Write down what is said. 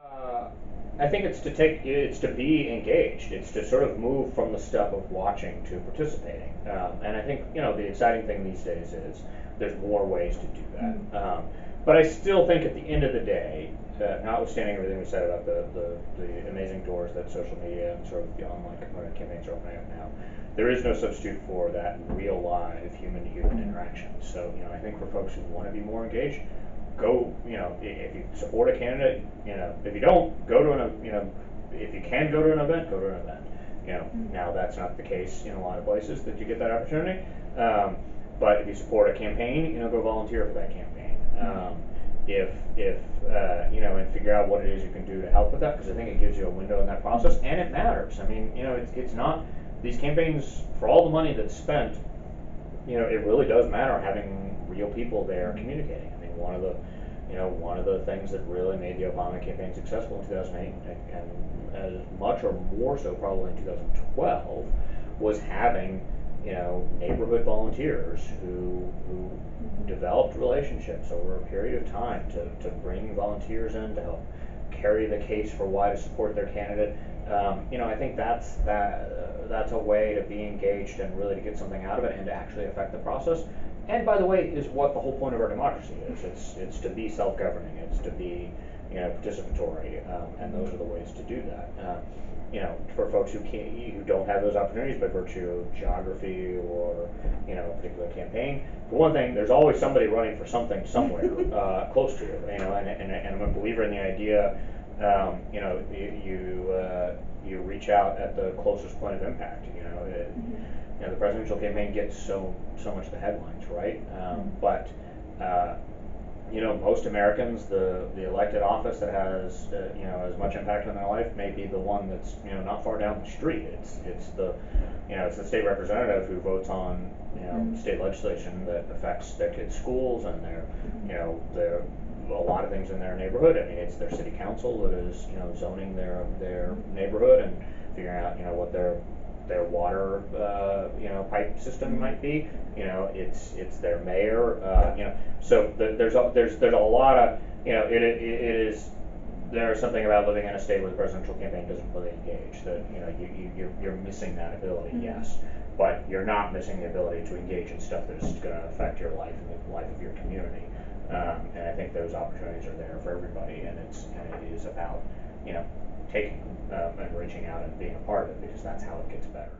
Uh, I think it's to be engaged. It's to sort of move from the step of watching to participating. And I think the exciting thing these days is there's more ways to do that. But I still think at the end of the day, notwithstanding everything we said about the amazing doors that social media and sort of the online campaigns are opening up now, there is no substitute for that real live human to human interaction. So I think for folks who want to be more engaged, go, if you support a candidate, if you don't, go to if you can go to an event, go to an event. Now that's not the case in a lot of places that you get that opportunity. But if you support a campaign, go volunteer for that campaign. And figure out what it is you can do to help with that, because I think it gives you a window in that process, and it matters. I mean, it's not these campaigns for all the money that's spent. It really does matter having real people there communicating. I mean, one of the things that really made the Obama campaign successful in 2008, and as much or more so probably in 2012, was having neighborhood volunteers who developed relationships over a period of time to bring volunteers in to help carry the case for why to support their candidate. I think that's a way to be engaged and really to get something out of it and to actually affect the process. And by the way, is what the whole point of our democracy is. It's to be self-governing. It's to be participatory, and those are the ways to do that. For folks who don't have those opportunities by virtue of geography or a particular campaign. For one thing, there's always somebody running for something somewhere close to you. And I'm a believer in the idea. You reach out at the closest point of impact. The presidential campaign gets so much of the headlines, right? But most Americans, the elected office that has as much impact on their life may be the one that's not far down the street. It's the state representative who votes on state legislation that affects their kids' schools and their a lot of things in their neighborhood. I mean, it's their city council that is zoning their neighborhood and figuring out what their water pipe system might be. It's their mayor. So there's a lot of it is there's something about living in a state where the presidential campaign doesn't really engage. That you're missing that ability, yes, but you're not missing the ability to engage in stuff that's going to affect your life and the life of your community. And I think those opportunities are there for everybody, and it is about taking them and reaching out and being a part of it, because that's how it gets better.